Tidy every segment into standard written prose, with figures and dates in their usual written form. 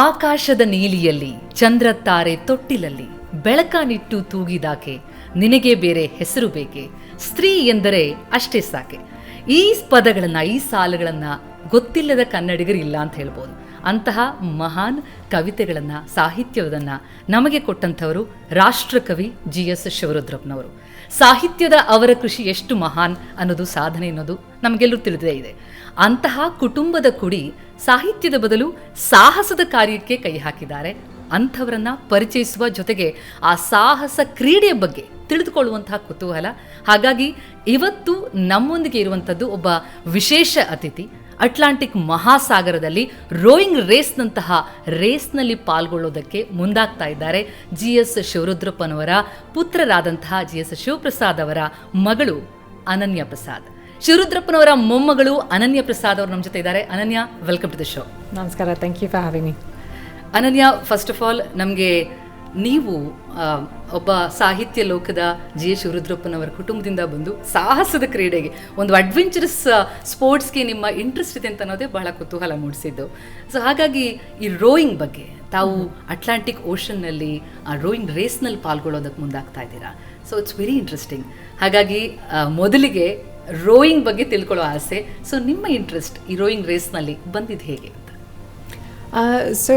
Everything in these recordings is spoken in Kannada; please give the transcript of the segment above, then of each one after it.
ಆಕಾಶದ ನೀಲಿಯಲ್ಲಿ ಚಂದ್ರ ತಾರೆ ತೊಟ್ಟಿಲಲ್ಲಿ ಬೆಳಕಾನಿಟ್ಟು ತೂಗಿದಾಕೆ ನಿನಗೆ ಬೇರೆ ಹೆಸರು ಬೇಕೆ ಸ್ತ್ರೀ ಎಂದರೆ ಅಷ್ಟೇ ಸಾಕೆ. ಈ ಪದಗಳನ್ನು ಈ ಸಾಲುಗಳನ್ನು ಗೊತ್ತಿಲ್ಲದ ಕನ್ನಡಿಗರಿಲ್ಲ ಅಂತ ಹೇಳ್ಬೋದು. ಅಂತಹ ಮಹಾನ್ ಕವಿತೆಗಳನ್ನು ಸಾಹಿತ್ಯವನ್ನು ನಮಗೆ ಕೊಟ್ಟಂಥವರು ರಾಷ್ಟ್ರಕವಿ GS ಶಿವರುದ್ರಪ್ಪನವರು. ಸಾಹಿತ್ಯದ ಅವರ ಕೃಷಿ ಎಷ್ಟು ಮಹಾನ್ ಅನ್ನೋದು ಸಾಧನೆ ಅನ್ನೋದು ನಮಗೆಲ್ಲರೂ ತಿಳಿದೇ ಇದೆ. ಅಂತಹ ಕುಟುಂಬದ ಕುಡಿ ಸಾಹಿತ್ಯದ ಬದಲು ಸಾಹಸದ ಕಾರ್ಯಕ್ಕೆ ಕೈ ಹಾಕಿದ್ದಾರೆ. ಅಂಥವರನ್ನ ಪರಿಚಯಿಸುವ ಜೊತೆಗೆ ಆ ಸಾಹಸ ಕ್ರೀಡೆಯ ಬಗ್ಗೆ ತಿಳಿದುಕೊಳ್ಳುವಂತಹ ಕುತೂಹಲ. ಹಾಗಾಗಿ ಇವತ್ತು ನಮ್ಮೊಂದಿಗೆ ಇರುವಂಥದ್ದು ಒಬ್ಬ ವಿಶೇಷ ಅತಿಥಿ. ಅಟ್ಲಾಂಟಿಕ್ ಮಹಾಸಾಗರದಲ್ಲಿ ರೋಯಿಂಗ್ ರೇಸ್ನಂತಹ ರೇಸ್ನಲ್ಲಿ ಪಾಲ್ಗೊಳ್ಳೋದಕ್ಕೆ ಮುಂದಾಗ್ತಾ ಇದ್ದಾರೆ. GS ಶಿವರುದ್ರಪ್ಪನವರ ಪುತ್ರರಾದಂತಹ GS ಶಿವಪ್ರಸಾದ್ ಅವರ ಮಗಳು ಅನನ್ಯ ಪ್ರಸಾದ್. ಶಿವರುದ್ರಪ್ಪನವರ ಮೊಮ್ಮಗಳು ಅನನ್ಯ ಪ್ರಸಾದ್ ಅವರು ನಮ್ಮ ಜೊತೆ ಇದ್ದಾರೆ. Ananya, welcome to the show. ನಮಸ್ಕಾರ, thank you for having me. Ananya, first of all ನಮಗೆ ನೀವು ಒಬ್ಬ ಸಾಹಿತ್ಯ ಲೋಕದ GS ಶಿವರುದ್ರಪ್ಪನವರ ಕುಟುಂಬದಿಂದ ಬಂದು ಸಾಹಸದ ಕ್ರೀಡೆಗೆ, ಒಂದು ಅಡ್ವೆಂಚರಸ್ ಸ್ಪೋರ್ಟ್ಸ್ಗೆ ನಿಮ್ಮ ಇಂಟ್ರೆಸ್ಟ್ ಇದೆ ಅಂತ ಅನ್ನೋದೇ ಬಹಳ ಕುತೂಹಲ ಮೂಡಿಸಿದ್ದು. ಸೊ ಹಾಗಾಗಿ ಈ ರೋಯಿಂಗ್ ಬಗ್ಗೆ ತಾವು ಅಟ್ಲಾಂಟಿಕ್ ಓಷನ್ನಲ್ಲಿ ಆ ರೋಯಿಂಗ್ ರೇಸ್ನಲ್ಲಿ ಪಾಲ್ಗೊಳ್ಳೋದಕ್ಕೆ ಮುಂದಾಗ್ತಾ ಇದ್ದೀರಾ. So it's very interesting. ಹಾಗಾಗಿ ಮೊದಲಿಗೆ ರೋಯಿಂಗ್ ಬಗ್ಗೆ ತಿಳ್ಕೊಳ್ಳೋ ಆಸೆ. ಸೊ ನಿಮ್ಮ ಇಂಟ್ರೆಸ್ಟ್ ಈ ರೋಯಿಂಗ್ ರೇಸ್ನಲ್ಲಿ ಬಂದಿದ್ದು ಹೇಗೆ ಅಂತ? ಸೊ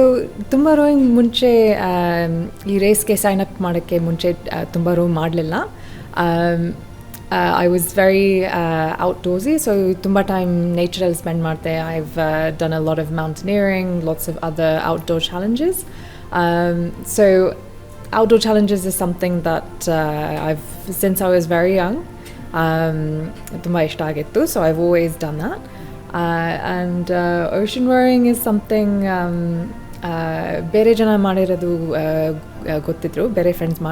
ತುಂಬ ರೋಯಿಂಗ್ ಮುಂಚೆ ಈ ರೇಸ್ಗೆ ಸೈನ್ ಅಪ್ ಮಾಡೋಕ್ಕೆ ಮುಂಚೆ ತುಂಬ ರೋ ಮಾಡಲಿಲ್ಲ. ಐ ವಾಸ್ ವೆರಿ ಔಟ್ಡೋರ್ಸಿ, ಸೊ ತುಂಬ ಟೈಮ್ ನೇಚರಲ್ಲಿ ಸ್ಪೆಂಡ್ ಮಾಡಿದೆ. I've done a lot of mountaineering, lots of other outdoor challenges. So outdoor challenges is something that I've, since I was very young, ತುಂಬ ಇಷ್ಟ ಆಗಿತ್ತು. So I've always done that. And ocean rowing is something ಬೇರೆ ಜನ ಮಾಡಿರೋದು ಗೊತ್ತಿದ್ರು, ಬೇರೆ ಫ್ರೆಂಡ್ಸ್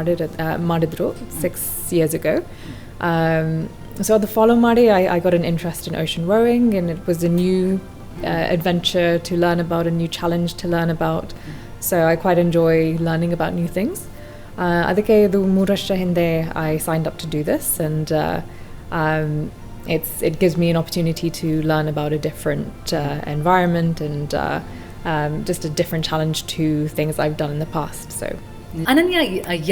ಮಾಡಿದ್ರು 6 years ago. So ಅದು ಫಾಲೋ ಮಾಡಿ I got an interest in ocean rowing, and it was a new adventure to learn about, a new challenge to learn about. So I quite enjoy learning about new things. ಅದಕ್ಕೆ ಇದು 3 ವರ್ಷ ಹಿಂದೆ I signed up to do this, and it gives me an opportunity to learn about a different environment and just a different challenge to things I've done in the past. So ಅನನ್ಯ,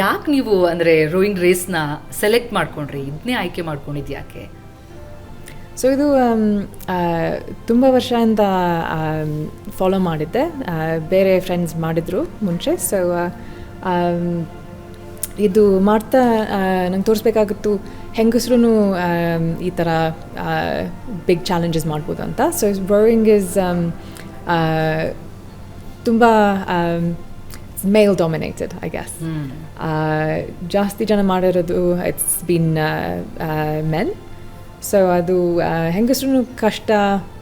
ಯಾಕೆ ನೀವು ಅಂದರೆ ರೋಯಿಂಗ್ ರೇಸ್ನ ಸೆಲೆಕ್ಟ್ ಮಾಡ್ಕೊಂಡ್ರಿ, ಇದನ್ನೇ ಆಯ್ಕೆ ಮಾಡ್ಕೊಂಡಿದ್ದು ಯಾಕೆ? ಸೊ ಇದು ತುಂಬ ವರ್ಷದಿಂದ ಫಾಲೋ ಮಾಡಿದ್ದೆ. ಬೇರೆ ಫ್ರೆಂಡ್ಸ್ ಮಾಡಿದರು ಮುಂಚೆ. ಸೊ ಇದು ಮಾಡ್ತಾ ನಂಗೆ ತೋರಿಸ್ಬೇಕಾಗಿತ್ತು ಹೆಂಗಸ್ರೂ ಈ ಥರ ಬಿಗ್ ಚಾಲೆಂಜಸ್ ಮಾಡ್ಬೋದು ಅಂತ. ಸೊ ರೋಯಿಂಗ್ ಇಸ್ ತುಂಬ ಮೇಲ್ ಡಾಮಿನೇಟೆಡ್, ಐ ಗೆಸ್. ಜಾಸ್ತಿ ಜನ ಮಾಡಿರೋದು ಇಟ್ಸ್ ಬೀನ್ ಮೆನ್. ಸೊ ಅದು ಹೆಂಗಸ್ರೂ ಕಷ್ಟ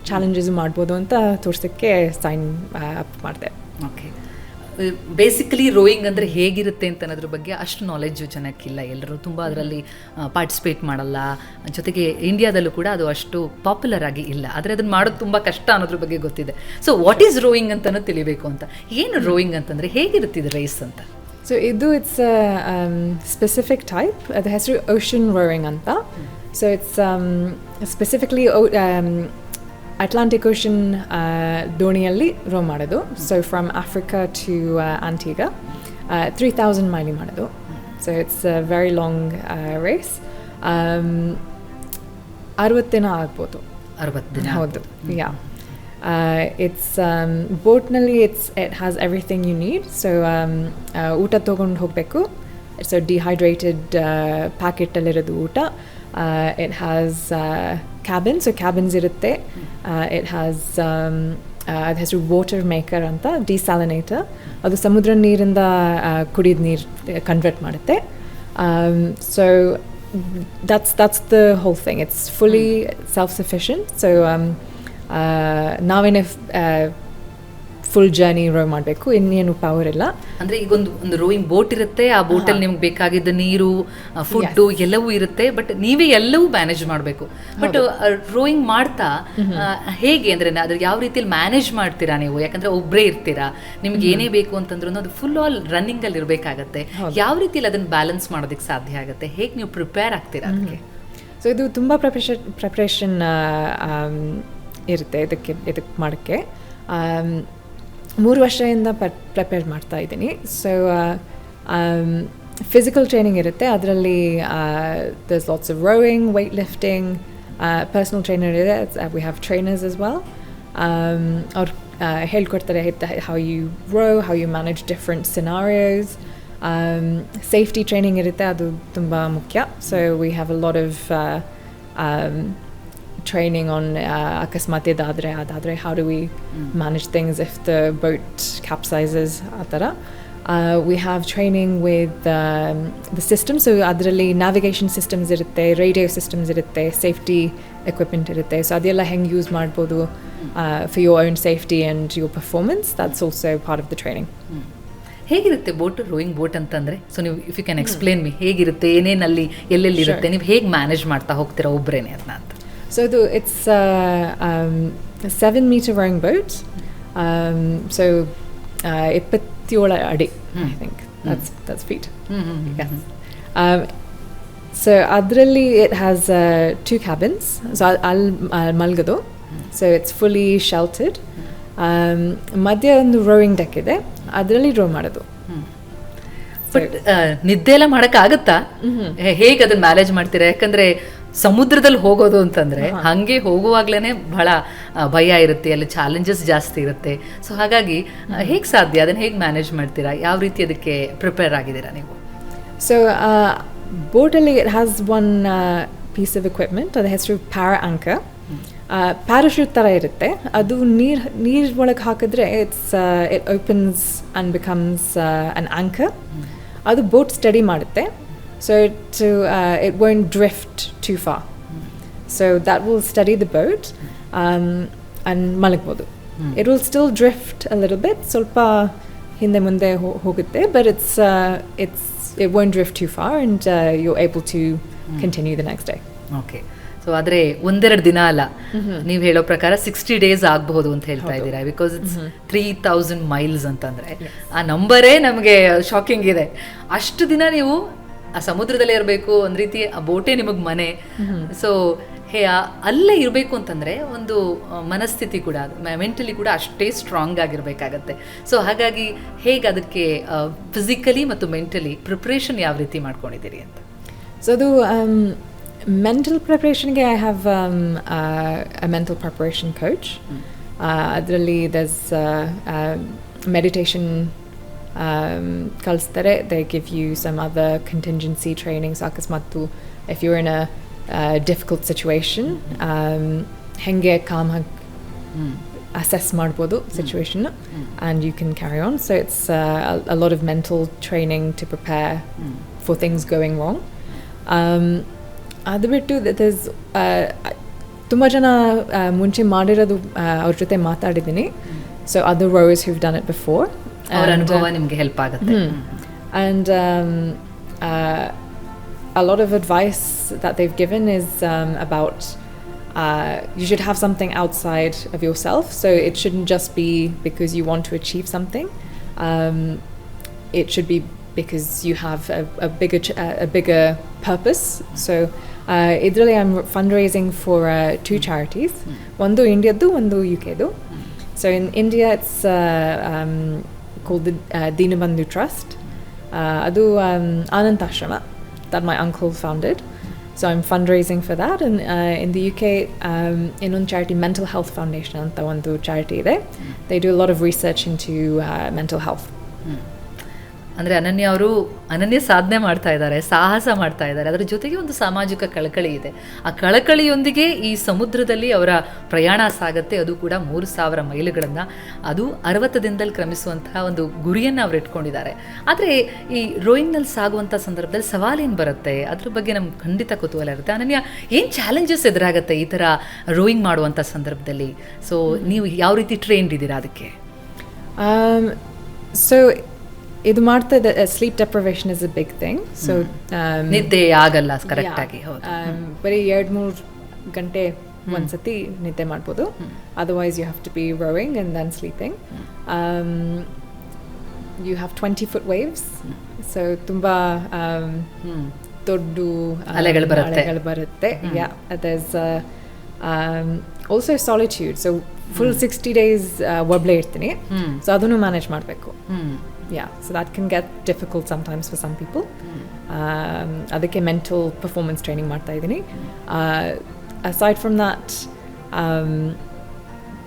ಚಾಲೆಂಜಸ್ ಮಾಡ್ಬೋದು ಅಂತ ತೋರ್ಸೋಕ್ಕೆ ಸೈನ್ ಅಪ್ ಮಾಡಿದೆ. ಓಕೆ, ಬೇಸಿಕಲಿ ರೋಯಿಂಗ್ ಅಂದರೆ ಹೇಗಿರುತ್ತೆ ಅಂತ ಅನ್ನೋದ್ರ ಬಗ್ಗೆ ಅಷ್ಟು ನಾಲೆಡ್ಜು ಜನಕ್ಕಿಲ್ಲ. ಎಲ್ಲರೂ ತುಂಬ ಅದರಲ್ಲಿ ಪಾರ್ಟಿಸಿಪೇಟ್ ಮಾಡಲ್ಲ. ಜೊತೆಗೆ ಇಂಡಿಯಾದಲ್ಲೂ ಕೂಡ ಅದು ಅಷ್ಟು ಪಾಪ್ಯುಲರ್ ಆಗಿ ಇಲ್ಲ. ಆದರೆ ಅದನ್ನು ಮಾಡೋದು ತುಂಬ ಕಷ್ಟ ಅನ್ನೋದ್ರ ಬಗ್ಗೆ ಗೊತ್ತಿದೆ. ಸೊ ವಾಟ್ ಈಸ್ ರೋಯಿಂಗ್ ಅಂತಲೂ ತಿಳಿಬೇಕು ಅಂತ. ಏನು ರೋಯಿಂಗ್ ಅಂತಂದರೆ ಹೇಗಿರುತ್ತೆ ಇದು ರೇಸ್ ಅಂತ? ಸೊ ಇದು ಇಟ್ಸ್ ಸ್ಪೆಸಿಫಿಕ್ ಟೈಪ್. ಅದ್ರ ಹೆಸರು ಓಷನ್ ರೋಯಿಂಗ್ ಅಂತ. So it's specifically Atlantic Ocean ದೋಣಿಯಲ್ಲಿ ರೋ ಮಾಡೋದು. So from Africa to Antigua 3000 mile ಮಾಡೋದು. So it's a very long race. 60 ದಿನ ಆಗ್ಬೋದು. 60 ದಿನ? ಹೌದು, ಯಾ. ಇಟ್ಸ್ ಬೋಟ್ನಲ್ಲಿ it has everything you need. So ಊಟ ತೊಗೊಂಡು ಹೋಗಬೇಕು. ಸೊ ಡಿಹೈಡ್ರೇಟೆಡ್ ಪ್ಯಾಕೆಟಲ್ಲಿರೋದು ಊಟ. It has cabins, so cabins irutte. It has ಅದು ಹೆಸರು ವಾಟರ್ ಮೇಕರ್ ಅಂತ, ಡಿಸಾಲಿನೇಟರ್. ಅದು ಸಮುದ್ರ ನೀರಿಂದ ಕುಡಿದ ನೀರು ಕನ್ವರ್ಟ್ ಮಾಡುತ್ತೆ. So that's the whole thing. It's fully self-sufficient. So ನಾವೇನೇ ಫುಲ್ ಜರ್ನಿ ರೋ ಮಾಡಬೇಕು, ಇನ್ನೇನು ಪವರ್ ಇಲ್ಲ. ಅಂದರೆ ಈಗ ಒಂದು ರೋಯಿಂಗ್ ಬೋಟ್ ಇರುತ್ತೆ. ಆ ಬೋಟಲ್ಲಿ ನಿಮ್ಗೆ ಬೇಕಾಗಿದ್ದ ನೀರು, ಫುಡ್ಡು ಎಲ್ಲವೂ ಇರುತ್ತೆ. ಬಟ್ ನೀವೇ ಎಲ್ಲವೂ ಮ್ಯಾನೇಜ್ ಮಾಡಬೇಕು. ಬಟ್ ರೋಯಿಂಗ್ ಮಾಡ್ತಾ ಹೇಗೆ ಅಂದರೆ ಅದ್ರ ಯಾವ ರೀತಿಯಲ್ಲಿ ಮ್ಯಾನೇಜ್ ಮಾಡ್ತೀರಾ ನೀವು? ಯಾಕಂದರೆ ಒಬ್ಬರೇ ಇರ್ತೀರಾ, ನಿಮ್ಗೆ ಏನೇ ಬೇಕು ಅಂತಂದ್ರೂ ಅದು ಫುಲ್ ಆಲ್ ರನ್ನಿಂಗಲ್ಲಿ ಇರಬೇಕಾಗತ್ತೆ. ಯಾವ ರೀತಿಯಲ್ಲಿ ಅದನ್ನು ಬ್ಯಾಲೆನ್ಸ್ ಮಾಡೋದಕ್ಕೆ ಸಾಧ್ಯ ಆಗುತ್ತೆ? ಹೇಗೆ ನೀವು ಪ್ರಿಪೇರ್ ಆಗ್ತೀರಾ ಅದಕ್ಕೆ? ಸೊ ಇದು ತುಂಬ ಪ್ರಿಪ್ರೇಷನ್ ಇರುತ್ತೆ ಇದಕ್ಕೆ ಮಾಡೋಕ್ಕೆ. 3 ವರ್ಷದಿಂದ ಪ್ರಿಪೇರ್ ಮಾಡ್ತಾ ಇದ್ದೀನಿ. ಸೊ ಫಿಸಿಕಲ್ ಟ್ರೈನಿಂಗ್ ಇರುತ್ತೆ, ಅದರಲ್ಲಿ there's lots of rowing, weight lifting, personal trainer ಇದೆ, we have trainers as well. ಅವ್ರು ಹೇಳ್ಕೊಡ್ತಾರೆ how you row, how you manage different scenarios. Safety training ಇರುತ್ತೆ, ಅದು ತುಂಬ ಮುಖ್ಯ. So we have a lot of training on ಅಕಸ್ಮಾತ್ ಅದಾದರೆ how do we manage things if the boat capsizes ಆ ಥರ. We have training with the system, so ಅದರಲ್ಲಿ navigation systems ಇರುತ್ತೆ, radio systems ಇರುತ್ತೆ, safety equipment ಇರುತ್ತೆ. ಸೊ ಅದೆಲ್ಲ ಹೆಂಗೆ ಯೂಸ್ ಮಾಡ್ಬೋದು for your own safety and your performance. That's also part of the training. ಹೇಗಿರುತ್ತೆ ರೋಯಿಂಗ್ ಬೋಟ್ ಅಂತಂದರೆ? ಸೊ ನೀವು ಇಫ್ ಯು ಕ್ಯಾನ್ ಎಕ್ಸ್ಪ್ಲೇನ್ ಮಿ, ಹೇಗಿರುತ್ತೆ, ಏನೇನಲ್ಲಿ ಎಲ್ಲೆಲ್ಲಿ ಇರುತ್ತೆ, ನೀವು ಹೇಗೆ ಮ್ಯಾನೇಜ್ ಮಾಡ್ತಾ ಹೋಗ್ತೀರಾ ಒಬ್ಬರೇನೆ ಅದನ್ನ ಅಂತ? So it's a 7-meter rowing boat. So 27 ಅಡಿ, I think. That's feet. Yes. So ಅದರಲ್ಲಿ it has 2 cabins. So ಅಲ್ಲಿ ಮಲ್ಗೋದು. So it's fully sheltered. ಮಧ್ಯ ಒಂದು ರೋಯಿಂಗ್ ಡೆಕ್ ಇದೆ, ಅದರಲ್ಲಿ ರೋ ಮಾಡೋದು. ಬಟ್ ನಿದ್ದೆ ಎಲ್ಲ ಮಾಡೋಕ್ಕಾಗತ್ತಾ? ಹೇಗೆ ಅದನ್ನ ಮ್ಯಾನೇಜ್ ಮಾಡ್ತೀರಾ? ಯಾಕಂದರೆ ಸಮುದ್ರದಲ್ಲಿ ಹೋಗೋದು ಅಂತಂದರೆ ಹಾಗೆ ಹೋಗುವಾಗ್ಲೇ ಬಹಳ ಭಯ ಇರುತ್ತೆ, ಅಲ್ಲಿ ಚಾಲೆಂಜಸ್ ಜಾಸ್ತಿ ಇರುತ್ತೆ. ಸೊ ಹಾಗಾಗಿ ಹೇಗೆ ಸಾಧ್ಯ, ಅದನ್ನು ಹೇಗೆ ಮ್ಯಾನೇಜ್ ಮಾಡ್ತೀರಾ? ಯಾವ ರೀತಿ ಅದಕ್ಕೆ ಪ್ರಿಪೇರ್ ಆಗಿದ್ದೀರಾ ನೀವು? ಸೊ ಬೋಟಲ್ಲಿ it has one piece of equipment, ಅದ್ರ ಹೆಸರು ಪ್ಯಾರಾ ಆಂಕರ್. ಪ್ಯಾರಾಶೂಟ್ ಥರ ಇರುತ್ತೆ, ಅದು ನೀರು ಒಳಗೆ ಹಾಕಿದ್ರೆ it opens and becomes an anchor. ಅದು ಬೋಟ್ ಸ್ಟಡಿ ಮಾಡುತ್ತೆ. So it won't drift too far. So that will steady the boat and malagbodu. It will still drift a little bit, solpa hinde munde hogutte, but it won't drift too far, and you're able to continue the next day. Okay. So ಆದರೆ 1-2 ದಿನ ಅಲ್ಲ, ನೀವು ಹೇಳೋ ಪ್ರಕಾರ 60 days ಆಗಬಹುದು ಅಂತ ಹೇಳ್ತಾ ಇದ್ದೀರಾ. ಬಿಕಾಸ್ ಇಟ್ಸ್ 3000 miles ಅಂತಂದರೆ ಆ ನಂಬರೇ ನಮಗೆ ಶಾಕಿಂಗ್ ಇದೆ. ಅಷ್ಟು ದಿನ ನೀವು ಆ ಸಮುದ್ರದಲ್ಲೇ ಇರಬೇಕು, ಒಂದು ರೀತಿ ಆ ಬೋಟೇ ನಿಮಗೆ ಮನೆ. ಸೊ ಅಲ್ಲೇ ಇರಬೇಕು ಅಂತಂದರೆ ಒಂದು ಮನಸ್ಥಿತಿ ಕೂಡ, ಮೆಂಟಲಿ ಕೂಡ ಅಷ್ಟೇ ಸ್ಟ್ರಾಂಗ್ ಆಗಿರಬೇಕಾಗತ್ತೆ. ಸೊ ಹಾಗಾಗಿ ಹೇಗೆ ಅದಕ್ಕೆ ಫಿಸಿಕಲಿ ಮತ್ತು ಮೆಂಟಲಿ ಪ್ರಿಪ್ರೇಷನ್ ಯಾವ ರೀತಿ ಮಾಡ್ಕೊಂಡಿದ್ದೀರಿ ಅಂತ? ಸೊ ಅದು ಮೆಂಟಲ್ ಪ್ರಿಪ್ರೇಷನ್ಗೆ I have a mental preparation coach. ಅದರಲ್ಲಿ ದಸ್ ಮೆಡಿಟೇಷನ್ ಕಲಿಸ್ತಾರೆ. they give you some other contingency training. So ಅಕಸ್ಮಾತ್ if you're in a difficult situation, ಹೆಂಗೆ calm ಆಗಿ assess ಮಾಡ್ಬೋದು situation and you can carry on. So it's a lot of mental training to prepare for things going wrong. ಅದು ಬಿಟ್ಟು there's ತುಂಬ ಜನ ಮುಂಚೆ ಮಾಡಿರೋದು ಅವ್ರ ಜೊತೆ ಮಾತಾಡಿದ್ದೀನಿ. So other rowers who've done it before. ಅವರ ಅನುಭವ ನಿಮಗೆ ಹೆಲ್ಪ್ ಆಗುತ್ತೆ. And a lot of advice that they've given is about you should have something outside of yourself. So it shouldn't just be because you want to achieve something. It should be because you have a bigger purpose. So idರಲ್ಲಿ I'm fundraising for 2 charities. ಒಂದು ಇಂಡಿಯಾದ್ದು, ಒಂದು UKದು. So in India it's called the Dinabandhu Trust. Adu Anantashrama that my uncle founded. So I'm fundraising for that. And in the UK, in one charity, Mental Health Foundation, anta ondu charity ide. They do a lot of research into mental health. ಅಂದರೆ ಅನನ್ಯ ಅವರು ಅನನ್ಯ ಸಾಧನೆ ಮಾಡ್ತಾ ಇದ್ದಾರೆ, ಸಾಹಸ ಮಾಡ್ತಾ ಇದ್ದಾರೆ. ಅದರ ಜೊತೆಗೆ ಒಂದು ಸಾಮಾಜಿಕ ಕಳಕಳಿ ಇದೆ. ಆ ಕಳಕಳಿಯೊಂದಿಗೆ ಈ ಸಮುದ್ರದಲ್ಲಿ ಅವರ ಪ್ರಯಾಣ ಸಾಗುತ್ತೆ. ಅದು ಕೂಡ 3000 ಮೈಲುಗಳನ್ನು, ಅದು 60 ದಿನದಲ್ಲಿ ಕ್ರಮಿಸುವಂತಹ ಒಂದು ಗುರಿಯನ್ನು ಅವರು ಇಟ್ಕೊಂಡಿದ್ದಾರೆ. ಆದರೆ ಈ ರೋಯಿಂಗ್ನಲ್ಲಿ ಸಾಗುವಂಥ ಸಂದರ್ಭದಲ್ಲಿ ಸವಾಲೇನು ಬರುತ್ತೆ, ಅದ್ರ ಬಗ್ಗೆ ನಮ್ಗೆ ಖಂಡಿತ ಕುತೂಹಲ ಇರುತ್ತೆ. ಅನನ್ಯ, ಏನು ಚಾಲೆಂಜಸ್ ಎದುರಾಗುತ್ತೆ ಈ ಥರ ರೋಯಿಂಗ್ ಮಾಡುವಂಥ ಸಂದರ್ಭದಲ್ಲಿ? ಸೊ ನೀವು ಯಾವ ರೀತಿ ಟ್ರೈನ್ಡ್ ಇದ್ದೀರಾ ಅದಕ್ಕೆ? ಸೊ ಇದು ಮಾಡ್ತಾ ಇದೆ, sleep deprivation is a big thing. So ನಿದ್ದೆ ಆಗಲ್ಲ ಕರೆಕ್ಟಾಗಿ. ಬರೀ 2-3 ಗಂಟೆ ಒಂದ್ಸತಿ ನಿದ್ದೆ ಮಾಡ್ಬೋದು. Otherwise you have to be rowing and then sleeping. You have 20 foot waves. So ತುಂಬ ದೊಡ್ಡ ಅಲೆಗಳು ಬರುತ್ತೆ. Yeah, there's also solitude. So full 60 days ಒಬ್ಳೆ ಇರ್ತೀನಿ. ಸೊ ಅದನ್ನು ಮ್ಯಾನೇಜ್ ಮಾಡಬೇಕು. Yeah, so that can get difficult sometimes for some people. ಅದಕ್ಕೆ ಮೆಂಟಲ್ ಪರ್ಫಾರ್ಮೆನ್ಸ್ ಟ್ರೈನಿಂಗ್ ಮಾಡ್ತಾ ಇದ್ದೀನಿ. Aside from that,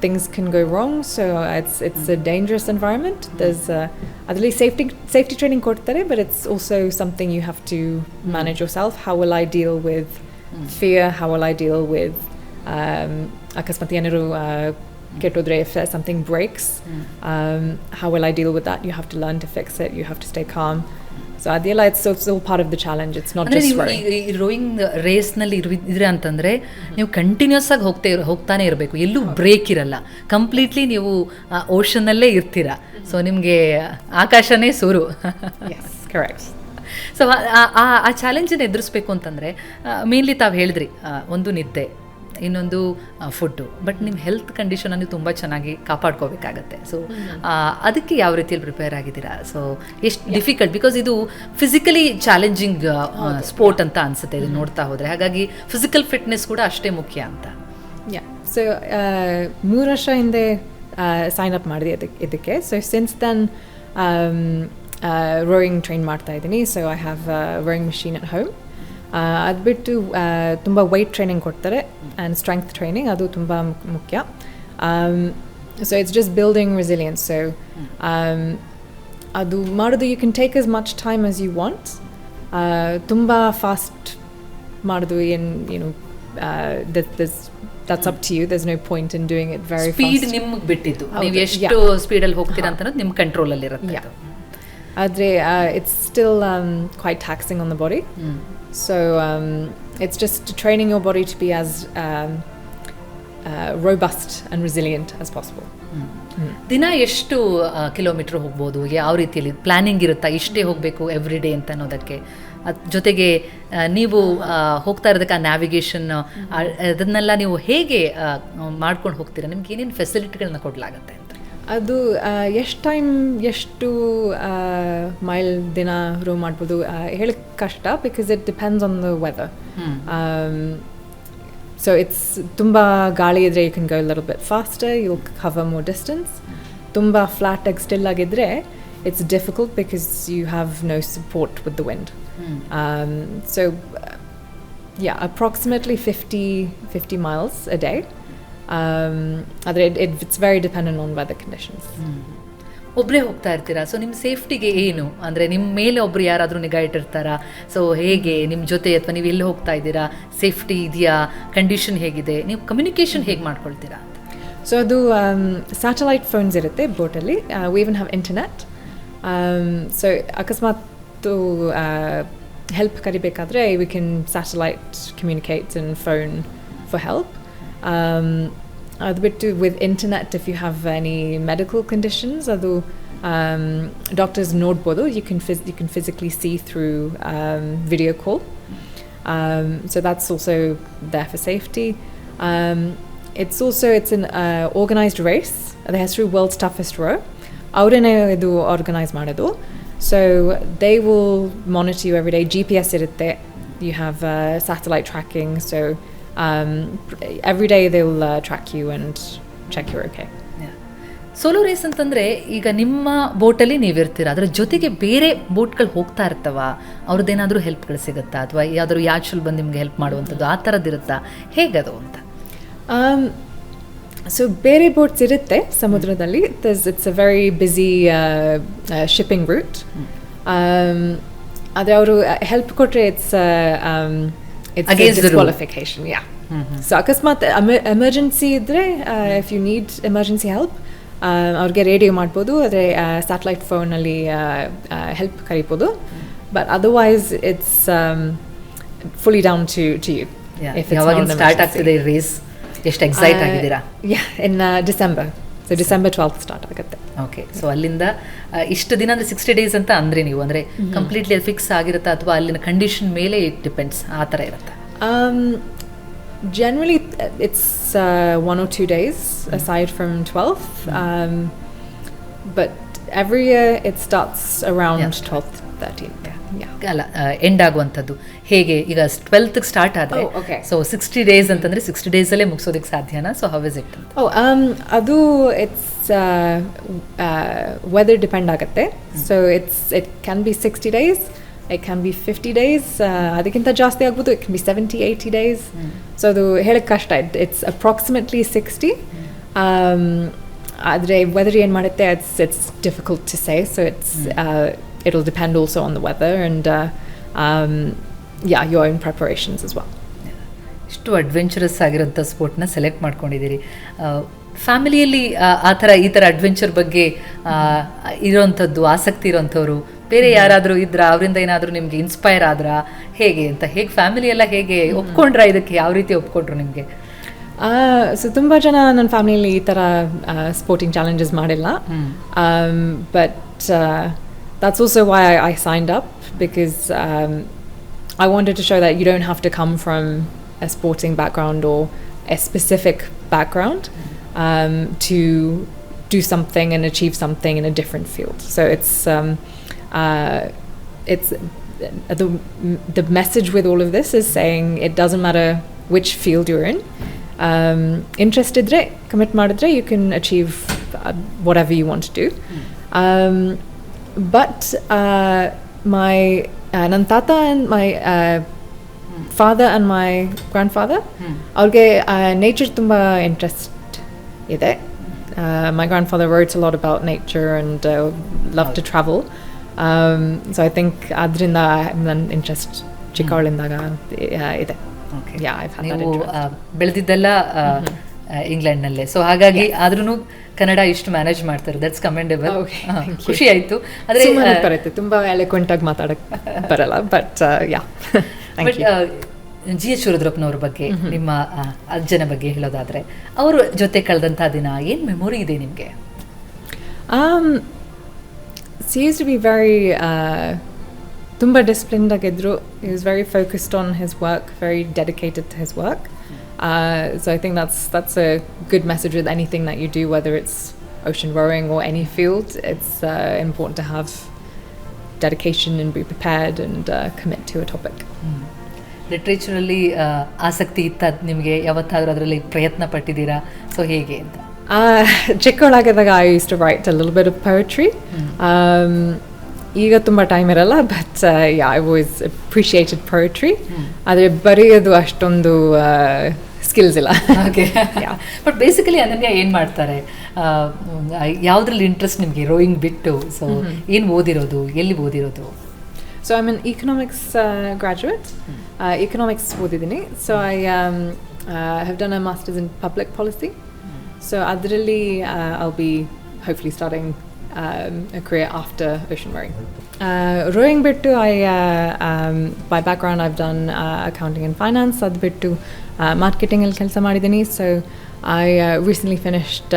things can go wrong, so it's a dangerous environment. There's adli safety training ಕೊಡ್ತಾರೆ, but it's also something you have to manage yourself. How will I deal with fear? How will I deal with ಅಕಸ್ಮಾತ್ ಏನಾದ್ರು ಕೆಟ್ಟೋದ್ರೆ, if something breaks, how will I deal with that? You have to learn to fix it. You have to stay calm. So ಅದೆಲ್ಲ it's all part of the challenge. It's not just rowing. Rowing ರೇಸ್ನಲ್ಲಿ ಇದ್ರೆ ಅಂತಂದರೆ ನೀವು ಕಂಟಿನ್ಯೂಸ್ ಆಗಿ ಹೋಗ್ತಾನೆ ಇರಬೇಕು, ಎಲ್ಲೂ ಬ್ರೇಕ್ ಇರಲ್ಲ, ಕಂಪ್ಲೀಟ್ಲಿ ನೀವು ಓಷನ್ನಲ್ಲೇ ಇರ್ತೀರಾ. ಸೊ ನಿಮಗೆ ಆಕಾಶನೇ ಸೂರು. ಕರೆಕ್ಟ್. ಸೊ ಆ ಚಾಲೆಂಜನ್ನು ಎದುರಿಸ್ಬೇಕು ಅಂತಂದರೆ ಮೇನ್ಲಿ ತಾವು ಹೇಳಿದ್ರಿ, ಒಂದು ನಿದ್ದೆ, ಇನ್ನೊಂದು ಫುಡ್ಡು, ಬಟ್ ನಿಮ್ಮ ಹೆಲ್ತ್ ಕಂಡೀಷನ್ ನೀವು ತುಂಬ ಚೆನ್ನಾಗಿ ಕಾಪಾಡ್ಕೋಬೇಕಾಗತ್ತೆ. ಸೊ ಅದಕ್ಕೆ ಯಾವ ರೀತಿಯಲ್ಲಿ ಪ್ರಿಪೇರ್ ಆಗಿದ್ದೀರಾ? ಸೊ ಎಷ್ಟು ಡಿಫಿಕಲ್ಟ್, ಬಿಕಾಸ್ ಇದು ಫಿಸಿಕಲಿ ಚಾಲೆಂಜಿಂಗ್ ಸ್ಪೋರ್ಟ್ ಅಂತ ಅನಿಸುತ್ತೆ ಇದು ನೋಡ್ತಾ ಹೋದರೆ, ಹಾಗಾಗಿ ಫಿಸಿಕಲ್ ಫಿಟ್ನೆಸ್ ಕೂಡ ಅಷ್ಟೇ ಮುಖ್ಯ ಅಂತ. ಸೊ 3 ವರ್ಷ ಹಿಂದೆ ಸೈನ್ ಅಪ್ ಮಾಡಿದೆ ಇದಕ್ಕೆ. So since then rowing train ಮಾಡ್ತಾ ಇದ್ದೀನಿ. So I have rowing machine at home. ಅದು ಬಿಟ್ಟು ತುಂಬ ವೆಯ್ಟ್ ಟ್ರೈನಿಂಗ್ ಕೊಡ್ತಾರೆ ಆ್ಯಂಡ್ ಸ್ಟ್ರೆಂಗ್ತ್ ಟ್ರೈನಿಂಗ್, ಅದು ತುಂಬ ಮುಖ್ಯ. So it's just building resilience. So ಅದು ಮಾಡೋದು you can take as much time as you want. ತುಂಬ ಫಾಸ್ಟ್ ಮಾಡೋದು ಏನು that's up to you. There's no point in doing it very fast. Speed ನಿಮಗೆ ಬಿಟ್ಟಿದ್ದು, ನೀವು ಎಷ್ಟು ಸ್ಪೀಡಲ್ಲಿ ಹೋಗ್ತೀರಾ ಅಂತ ಅನ್ನೋದು ನಿಮ್ಮ ಕಂಟ್ರೋಲಲ್ಲಿ ಇರುತ್ತೆ. ಆದರೆ it's still quite taxing on the body. So it's just training your body to be as robust and resilient as possible. ದಿನ ಎಷ್ಟು ಕಿಲೋಮೀಟ್ರ್ ಹೋಗ್ಬೋದು? ಯಾವ ರೀತಿಯಲ್ಲಿ ಪ್ಲ್ಯಾನಿಂಗ್ ಇರುತ್ತಾ, ಇಷ್ಟೇ ಹೋಗಬೇಕು ಎವ್ರಿ ಡೇ ಅಂತ ಅನ್ನೋದಕ್ಕೆ? ಜೊತೆಗೆ ನೀವು ಹೋಗ್ತಾ ಇರೋದಕ್ಕೆ ಆ ನ್ಯಾವಿಗೇಷನ್ ಅದನ್ನೆಲ್ಲ ನೀವು ಹೇಗೆ ಮಾಡ್ಕೊಂಡು ಹೋಗ್ತೀರಾ? ನಿಮ್ಗೆ ಏನೇನು ಫೆಸಿಲಿಟಿಗಳನ್ನ ಕೊಡಲಾಗತ್ತೆ ಅಂತ? ಅದು ಎಷ್ಟು ಮೈಲ್ ದಿನ ರೋ ಮಾಡ್ಬೋದು ಹೇಳಕ್ಕೆ ಕಷ್ಟ, because it depends on the weather. So it's ತುಂಬ ಗಾಳಿ ಇದ್ದರೆ you can go a little bit faster, you will cover more distance. ತುಂಬ ಫ್ಲಾಟಾಗಿ ಸ್ಟಿಲ್ ಆಗಿದ್ದರೆ it's difficult because you have no support with the wind. So approximately 50 miles a day. ಆದರೆ it's very dependent on weather conditions. ಒಬ್ಬರೇ ಹೋಗ್ತಾ ಇರ್ತೀರಾ? ಸೊ ನಿಮ್ಮ ಸೇಫ್ಟಿಗೆ ಏನು ಅಂದರೆ ನಿಮ್ಮ ಮೇಲೆ ಒಬ್ರು ಯಾರಾದರೂ ನಿಗಾ ಇಟ್ಟಿರ್ತಾರಾ? ಸೊ ಹೇಗೆ ನಿಮ್ಮ ಜೊತೆ, ಅಥವಾ ನೀವು ಎಲ್ಲಿ ಹೋಗ್ತಾ ಇದ್ದೀರಾ, ಸೇಫ್ಟಿ ಇದೆಯಾ, ಕಂಡೀಷನ್ ಹೇಗಿದೆ, ನೀವು ಕಮ್ಯುನಿಕೇಷನ್ ಹೇಗೆ ಮಾಡ್ಕೊಳ್ತೀರಾ? ಸೊ ಅದು ಸ್ಯಾಟಲೈಟ್ ಫೋನ್ಸ್ ಇರುತ್ತೆ ಬೋಟಲ್ಲಿ. We even have internet. So ಅಕಸ್ಮಾತ್ ಹೆಲ್ಪ್ ಕರಿಬೇಕಾದ್ರೆ we can satellite communicate in phone for help. ಅದು ಬಿಟ್ಟು with internet, if you have any medical conditions, ಅದು ಡಾಕ್ಟರ್ಸ್ ನೋಡ್ಬೋದು. You can physically see through video call. So that's also there for safety. it's an organized race. ಅದ್ರ ಹೆಸರು ವರ್ಲ್ಡ್ಸ್ ಟಫೆಸ್ಟ್ ರೋ. ಅವರೇನೇ ಇದು ಆರ್ಗನೈಸ್ ಮಾಡೋದು. So they will monitor you every day. GPS ಇರುತ್ತೆ. You have satellite tracking. So every day they will track you and check you're okay. Solo race ಅಂತಂದರೆ ಈಗ ನಿಮ್ಮ ಬೋಟಲ್ಲಿ ನೀವಿರ್ತೀರ, ಅದರ ಜೊತೆಗೆ ಬೇರೆ ಬೋಟ್ಗಳು ಹೋಗ್ತಾ ಇರ್ತವ, ಅವ್ರದ್ದೇನಾದರೂ ಹೆಲ್ಪ್ಗಳು ಸಿಗುತ್ತಾ, ಅಥವಾ ಯಾವ್ದಾದ್ರು ಯಾಚುಲ್ ಬಂದು ನಿಮ್ಗೆ ಹೆಲ್ಪ್ ಮಾಡುವಂಥದ್ದು ಆ ಥರದ್ದಿರುತ್ತಾ, ಹೇಗದು ಅಂತ? ಸೊ ಬೇರೆ ಬೋಟ್ಸ್ ಇರುತ್ತೆ ಸಮುದ್ರದಲ್ಲಿ. It's a very busy shipping route. ಆದರೆ ಅವರು ಹೆಲ್ಪ್ ಕೊಟ್ಟರೆ ಇಟ್ಸ್ ಡಿಸ್ಕ್ವಾಲಿಫಿಕೇಶನ್. ಸೊ ಅಕಸ್ಮಾತ್ ಎಮರ್ಜೆನ್ಸಿ ಇದ್ದರೆ, if you need emergency help, ಅವ್ರಿಗೆ ರೇಡಿಯೋ ಮಾಡ್ಬೋದು. ಆದರೆ ಸ್ಯಾಟಲೈಟ್ ಫೋನಲ್ಲಿ ಹೆಲ್ಪ್ ಕರಿಬೋದು. But otherwise it's fully down to you. ಯಾವಾಗ ಸ್ಟಾರ್ಟ್ ಆಗ್ತಿದೆ ರೇಸ್? ಎಷ್ಟು ಎಕ್ಸೈಟ್ ಆಗಿದ್ದೀರಾ? In December. So December 12th start ಆಗುತ್ತೆ. ಓಕೆ. ಸೊ ಅಲ್ಲಿಂದ ಇಷ್ಟು ದಿನ ಅಂದರೆ 60 days ಅಂತ ಅಂದರೆ ನೀವು ಅಂದರೆ ಕಂಪ್ಲೀಟ್ಲಿ ಅದು ಫಿಕ್ಸ್ ಆಗಿರುತ್ತಾ, ಅಥವಾ ಅಲ್ಲಿನ ಕಂಡೀಷನ್ ಮೇಲೆ ಇಟ್ ಡಿಪೆಂಡ್ಸ್, ಆ ಥರ ಇರುತ್ತೆ? Generally it's 1 or 2 days aside from 12th. But every year it starts around 12th. 13th. Yeah. ಅಲ್ಲ ಎಂಡ್ ಆಗುವಂಥದ್ದು ಹೇಗೆ ಈಗ 12th ಸ್ಟಾರ್ಟ್ ಆದರೆ Oh, okay. ಸೊ 60 ಡೇಸ್ ಅಂತಂದರೆ 60 ಡೇಸಲ್ಲೇ ಮುಗಿಸೋದಕ್ಕೆ ಸಾಧ್ಯನಾ? So how is it? Oh, adu it's weather depend ಆಗುತ್ತೆ. So it can be 60 days, it can be 50 days, ಅದಕ್ಕಿಂತ ಜಾಸ್ತಿ ಆಗ್ಬೋದು, it can be 70, 80 days. So ಅದು ಹೇಳಕ್ಕೆ ಕಷ್ಟ. It's approximately 60. ಆದರೆ weather ಏನು ಮಾಡುತ್ತೆ, it's difficult to say. So it'll depend also on the weather and your own preparations as well. ಇಷ್ಟು ಅಡ್ವೆಂಚರಸ್ ಆಗಿರೋಂಥ ಸ್ಪೋರ್ಟ್ನ ಸೆಲೆಕ್ಟ್ ಮಾಡ್ಕೊಂಡಿದ್ದೀರಿ. ಫ್ಯಾಮಿಲಿಯಲ್ಲಿ ಈ ಥರ ಅಡ್ವೆಂಚರ್ ಬಗ್ಗೆ ಇರೋವಂಥದ್ದು ಆಸಕ್ತಿ ಇರೋವಂಥವ್ರು ಬೇರೆ ಯಾರಾದರೂ ಇದ್ರಾ? ಅವರಿಂದ ಏನಾದರೂ ನಿಮಗೆ ಇನ್ಸ್ಪೈರ್ ಆದ್ರಾ? ಹೇಗೆ ಫ್ಯಾಮಿಲಿ ಎಲ್ಲ ಹೇಗೆ ಒಪ್ಕೊಂಡ್ರಾ? ಇದಕ್ಕೆ ಯಾವ ರೀತಿ ಒಪ್ಕೊಂಡ್ರು ನಿಮಗೆ? ಸೊ ತುಂಬ ಜನ ನನ್ನ ಫ್ಯಾಮಿಲಿಯಲ್ಲಿ ಈ ಥರ ಸ್ಪೋರ್ಟಿಂಗ್ ಚಾಲೆಂಜಸ್ ಮಾಡಿಲ್ಲ. But that's also why I signed up, because I wanted to show that you don't have to come from a sporting background or a specific background to do something and achieve something in a different field. So it's the message with all of this is saying it doesn't matter which field you're in. Interest idre, commit madidre, you can achieve whatever you want to do. But my ನನ್ನ ತಾತ and my father and my grandfather, ಅವ್ರಿಗೆ ನೇಚರ್ ತುಂಬ ಇಂಟ್ರೆಸ್ಟ್ ಇದೆ. My grandfather wrote a lot about nature and loved to travel. So I think ಅದರಿಂದ ನನ್ನ ಇಂಟ್ರೆಸ್ಟ್ ಚಿಕ್ಕವಳಿಂದಾಗ ಇದೆ. Yeah, I've had that interest. ಬೆಳೆದಿದ್ದೆಲ್ಲ ಇಂಗ್ಲೆಂಡ್ನಲ್ಲೇ, ಸೊ ಹಾಗಾಗಿ ಆದ್ರೂ ಕನ್ನಡ ಇಷ್ಟು ಮ್ಯಾನೇಜ್ ಮಾಡ್ತಾರೆ, ದಟ್ಸ್ ಕಮೆಂಡೇಬಲ್. ಖುಷಿ ಆಯಿತು. ಆದರೆ ಬರುತ್ತೆ, ತುಂಬ ಎಲೆಕ್ವೆಂಟ್ ಆಗಿ ಮಾತಾಡಕ್ಕೆ ಬರಲ್ಲ, but yeah. But G H ಶಿವರುದ್ರಪ್ಪನವ್ರ ಬಗ್ಗೆ, ನಿಮ್ಮ ಅಜ್ಜನ ಬಗ್ಗೆ ಹೇಳೋದಾದರೆ, ಅವ್ರ ಜೊತೆ ಕಳೆದಂಥ ದಿನ ಏನು ಮೆಮೊರಿ ಇದೆ ನಿಮಗೆ? He used to be very ತುಂಬ ಡಿಸಿಪ್ಲಿನ್ಡ್ ಆಗಿದ್ರು. He was very focused on his work, very dedicated to his work. So I think that's a good message with anything that you do, whether it's ocean rowing or any field. It's important to have dedication and be prepared and commit to a topic. ಲಿಟ್ರೇಚರಲ್ಲಿ ಆಸಕ್ತಿ ಇತ್ತ ನಿಮಗೆ? ಯಾವತ್ತಾದರೂ ಅದರಲ್ಲಿ ಪ್ರಯತ್ನ ಪಟ್ಟಿದ್ದೀರಾ? ಸೊ ಹೇಗೆ ಅಂತ? ಚಿಕ್ಕವಳಾಗಿದ್ದಾಗ I used to write a little bit of poetry. ಈಗ ತುಂಬ ಟೈಮ್ ಇರಲ್ಲ, but I've always appreciated poetry. ಆದರೆ ಬರೆಯೋದು ಅಷ್ಟೊಂದು ಸ್ಕಿಲ್ಸ್ ಇಲ್ಲ. ಓಕೆ. ಬಟ್ ಬೇಸಿಕಲಿ ಅನನ್ಯ ಏನು ಮಾಡ್ತಾರೆ? ಯಾವುದ್ರಲ್ಲಿ ಇಂಟ್ರೆಸ್ಟ್ ನಿಮಗೆ ರೋಯಿಂಗ್ ಬಿಟ್ಟು? ಸೊ ಏನು ಓದಿರೋದು, ಎಲ್ಲಿ ಓದಿರೋದು? So I'm an economics graduate. Economics ಓದಿದ್ದೀನಿ. So I have done a master's in public policy. So ಅದರಲ್ಲಿ I'll be hopefully starting a career after ocean rowing. Rowing bittu, by background I've done accounting and finance. Ad bittu marketing al kelsa madidini. So I recently finished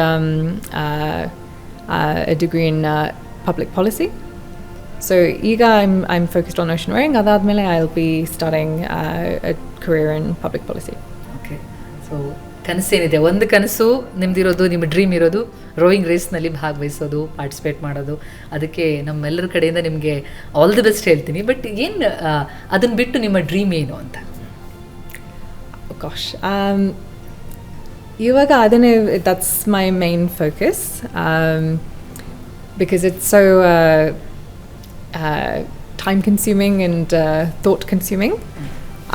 a degree in public policy. So ega I'm focused on ocean rowing. Adadmele I'll be starting a career in public policy. Okay. So ಕನಸೇನಿದೆ? ಒಂದು ಕನಸು ನಿಮ್ದಿರೋದು, ನಿಮ್ಮ ಡ್ರೀಮ್ ಇರೋದು ರೋಯಿಂಗ್ ರೇಸ್ನಲ್ಲಿ ಭಾಗವಹಿಸೋದು, ಪಾರ್ಟಿಸಿಪೇಟ್ ಮಾಡೋದು. ಅದಕ್ಕೆ ನಮ್ಮೆಲ್ಲರ ಕಡೆಯಿಂದ ನಿಮಗೆ ಆಲ್ ದಿ ಬೆಸ್ಟ್ ಹೇಳ್ತೀನಿ. ಬಟ್ ಏನು ಅದನ್ನು ಬಿಟ್ಟು ನಿಮ್ಮ ಡ್ರೀಮ್ ಏನು ಅಂತ? ಗಾಶ್, ಇವಾಗ ಅದನ್ನೇ, that's my main focus, because it's so time consuming and thought consuming.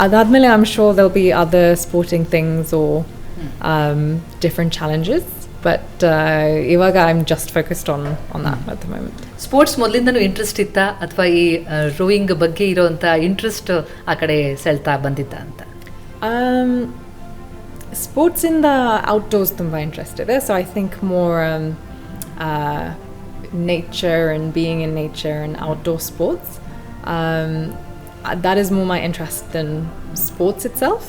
Adadmele I'm sure there'll be other sporting things or different challenges, but ivaga I'm just focused on that at the moment. Sports ಮೊದಲಿಂದನೂ ಇಂಟ್ರೆಸ್ಟ್ ಇತ್ತಾ, ಅಥವಾ ಈ ರೋಯಿಂಗ್ ಬಗ್ಗೆ ಇರೋವಂಥ ಇಂಟ್ರೆಸ್ಟ್ ಆ ಕಡೆ ಸೆಳ್ತಾ ಬಂದಿತ್ತಾ ಅಂತ? ಸ್ಪೋರ್ಟ್ಸ್ ಇಂದ ಔಟ್ಡೋರ್ಸ್ ತುಂಬ ಇಂಟ್ರೆಸ್ಟ್ ಇದೆ. So I think more nature and being in nature and outdoor sports, that is more my interest than sports itself.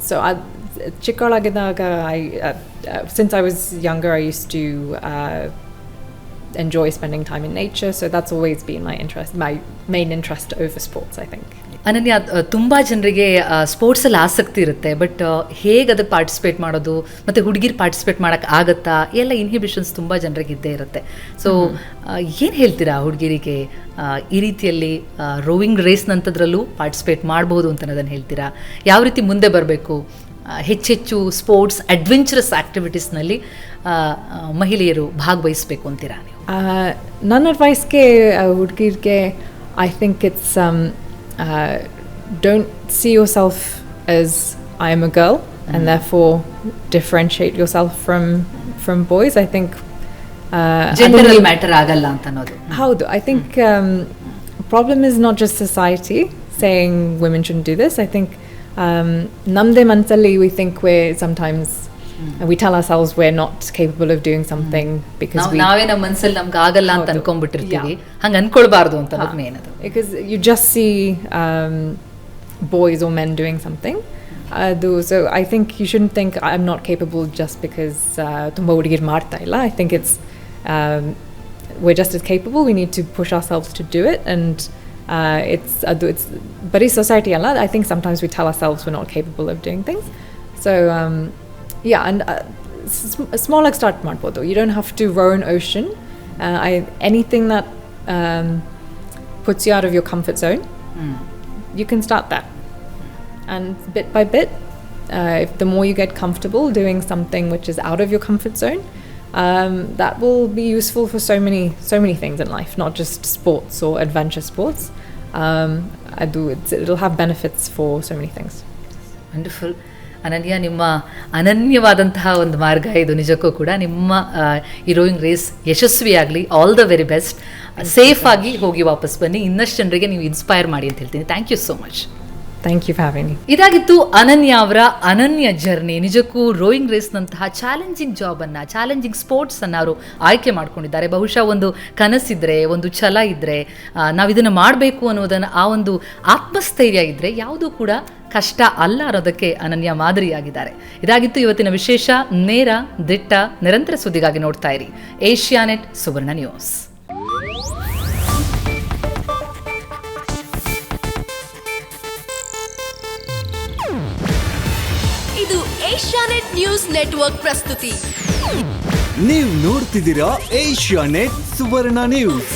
So chikkolagidaga, since I was younger, I used to enjoy spending time in nature, so that's always been my interest, my main interest over sports, I think. ಅನನ್ಯ, ತುಂಬ ಜನರಿಗೆ ಸ್ಪೋರ್ಟ್ಸಲ್ಲಿ ಆಸಕ್ತಿ ಇರುತ್ತೆ, ಬಟ್ ಹೇಗೆ ಅದಕ್ಕೆ ಪಾರ್ಟಿಸಿಪೇಟ್ ಮಾಡೋದು ಮತ್ತು ಹುಡುಗಿರು ಪಾರ್ಟಿಸಿಪೇಟ್ ಮಾಡೋಕ್ಕೆ ಆಗುತ್ತಾ, ಎಲ್ಲ ಇನ್ಹಿಬಿಷನ್ಸ್ ತುಂಬ ಜನರಿಗೆ ಇದ್ದೇ ಇರುತ್ತೆ. ಸೊ ಏನು ಹೇಳ್ತೀರಾ ಹುಡುಗಿರಿಗೆ ಈ ರೀತಿಯಲ್ಲಿ ರೋವಿಂಗ್ ರೇಸ್ನಂಥದ್ರಲ್ಲೂ ಪಾರ್ಟಿಸಿಪೇಟ್ ಮಾಡ್ಬೋದು ಅಂತ ಅನ್ನೋದನ್ನು ಹೇಳ್ತೀರಾ? ಯಾವ ರೀತಿ ಮುಂದೆ ಬರಬೇಕು, ಹೆಚ್ಚೆಚ್ಚು ಸ್ಪೋರ್ಟ್ಸ್ ಅಡ್ವೆಂಚರಸ್ ಆ್ಯಕ್ಟಿವಿಟೀಸ್ನಲ್ಲಿ ಮಹಿಳೆಯರು ಭಾಗವಹಿಸಬೇಕು ಅಂತೀರಾ ನೀವು? ನನ್ನ ಅಡ್ವೈಸ್ಗೆ ಹುಡುಗಿರಿಗೆ I think it's don't see yourself as I am a girl and therefore differentiate yourself from boys. I think general matter agalla anta anodu. Haudu, I think problem is not just society saying women shouldn't do this. I think namde mansalli we think we're sometimes we tell ourselves we're not capable of doing something because ನಾವೇ ನಮ್ಮ ಮನಸ್ಸಲ್ಲಿ ನಮ್ಗೆ ಆಗಲ್ಲ ಅಂತ ಅನ್ಕೊಂಡ್ಬಿಟ್ಟಿರ್ತೀವಿ. ಹಂಗೆ ಅನ್ಕೊಳ್ಬಾರ್ದು ಅಂತ ಅನ್ನೋದು ಮೇನ್ ಅದು. Because you just see boys or men doing something. So I think you shouldn't think I'm not capable just because tumba hudugiru marta illa. I think it's we're just as capable. We need to push ourselves to do it, and it's bari society alla. I think sometimes we tell ourselves we're not capable of doing things. So yeah, and small like start ಮಾಡ್ಬೋದು. You don't have to row an ocean. Anything that puts you out of your comfort zone, you can start that. And bit by bit, if the more you get comfortable doing something which is out of your comfort zone, that will be useful for so many things in life, not just sports or adventure sports. It'll have benefits for so many things. Wonderful. ಅನನ್ಯ, ನಿಮ್ಮ ಅನನ್ಯವಾದಂತಹ ಒಂದು ಮಾರ್ಗ ಇದು ನಿಜಕ್ಕೂ ಕೂಡ. ನಿಮ್ಮ ಈ ರೋಯಿಂಗ್ ರೇಸ್ ಯಶಸ್ವಿಯಾಗಲಿ. All the very best. Safe ಆಗಿ ಹೋಗಿ ವಾಪಸ್ ಬನ್ನಿ. ಇನ್ನಷ್ಟು ಜನರಿಗೆ ನೀವು ಇನ್ಸ್ಪೈರ್ ಮಾಡಿ ಅಂತ ಹೇಳ್ತೀನಿ. Thank you so much. Thank you for having me. ಇದಾಗಿತ್ತು ಅನನ್ಯ ಅವರ ಅನನ್ಯ ಜರ್ನಿ. ನಿಜಕ್ಕೂ ರೋಯಿಂಗ್ ರೇಸ್ನಂತಹ ಚಾಲೆಂಜಿಂಗ್ ಜಾಬನ್ನು, ಚಾಲೆಂಜಿಂಗ್ ಸ್ಪೋರ್ಟ್ಸನ್ನು ಅವರು ಆಯ್ಕೆ ಮಾಡ್ಕೊಂಡಿದ್ದಾರೆ. ಬಹುಶಃ ಒಂದು ಕನಸಿದ್ರೆ, ಒಂದು ಛಲ ಇದ್ದರೆ, ನಾವು ಇದನ್ನು ಮಾಡಬೇಕು ಅನ್ನೋದನ್ನು, ಆ ಒಂದು ಆತ್ಮಸ್ಥೈರ್ಯ ಇದ್ದರೆ ಯಾವುದೂ ಕೂಡ ಕಷ್ಟ ಅಲ್ಲ ಅನ್ನೋದಕ್ಕೆ ಅನನ್ಯ ಮಾದರಿಯಾಗಿದ್ದಾರೆ. ಇದಾಗಿತ್ತು ಇವತ್ತಿನ ವಿಶೇಷ. ನೇರ, ದಿಟ್ಟ, ನಿರಂತರ ಸುದ್ದಿಗಾಗಿ ನೋಡ್ತಾ ಇರಿ ಏಷ್ಯಾನೆಟ್ ಸುವರ್ಣ ನ್ಯೂಸ್. ಇದು ಏಷ್ಯಾನೆಟ್ ನ್ಯೂಸ್ ನೆಟ್ವರ್ಕ್ ಪ್ರಸ್ತುತಿ. ನೀವು ನೋಡ್ತಿದ್ದೀರಾ ಏಷ್ಯಾನೆಟ್ ಸುವರ್ಣ ನ್ಯೂಸ್.